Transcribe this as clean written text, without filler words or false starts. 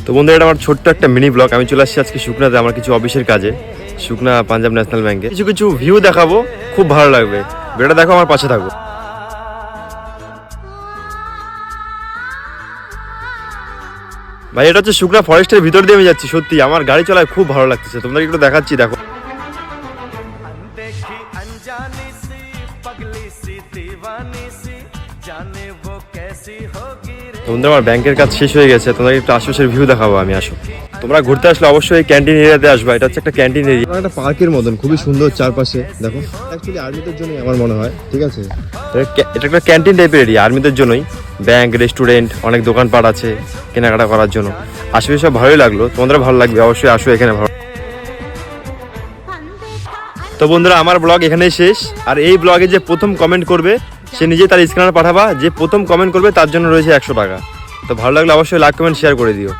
তো বন্ধুরা, এটা আমার ছোট্ট একটা মিনি ব্লগ। আমি চলে আসছি আজকে সুকনাতে আমার কিছু অফিসের কাজে, সুকনা পাঞ্জাব ন্যাশনাল ব্যাংকে। কিছু কিছু ভিউ দেখাবো, খুব ভালো লাগবে। ভিডিওটা দেখো, আমার পাশে থাকো। ভাই, এটা হচ্ছে সুকনা ফরেস্টের ভিতর দিয়ে আমি যাচ্ছি। সত্যি আমার গাড়ি চলায় খুব ভালো লাগতেছে। তোমাদের একটু দেখাচ্ছি, দেখো। তোমাদের আমার ব্যাংকের কাজ শেষ হয়ে গেছে, তোমাদের একটু আশেপাশের ভিউ দেখাবো আমি। আসো, তোমরা ঘুরতে আসলে অবশ্যই ক্যান্টিন এরিয়াতে আসবা। এটা হচ্ছে একটা ক্যান্টিন এরিয়া, একটা পার্কের মতন, খুবই সুন্দর চারপাশে। দেখো, অ্যাকচুয়ালি আর্মিদের জন্যই আমার মনে হয়, ঠিক আছে। এটা একটা ক্যান্টিন টাইপের এরিয়া আর্মিদের জন্যই। ব্যাংক, রেস্টুরেন্ট, অনেক দোকানপাট আছে কেনাকাটা করার জন্য। আশেপাশে সব ভালোই লাগলো, তোমাদের ভালো লাগবে অবশ্যই, আসো এখানে। ভালো। তো বন্ধুরা, আমার ব্লগ এখানেই শেষ। আর এই ব্লগে যে প্রথম কমেন্ট করবে সে নিজে তার স্ক্যানার পাঠাবা। যে প্রথম কমেন্ট করবে তার জন্য রয়েছে 100 টাকা। তো ভালো লাগলে অবশ্যই লাইক, কমেন্ট, শেয়ার করে দিও।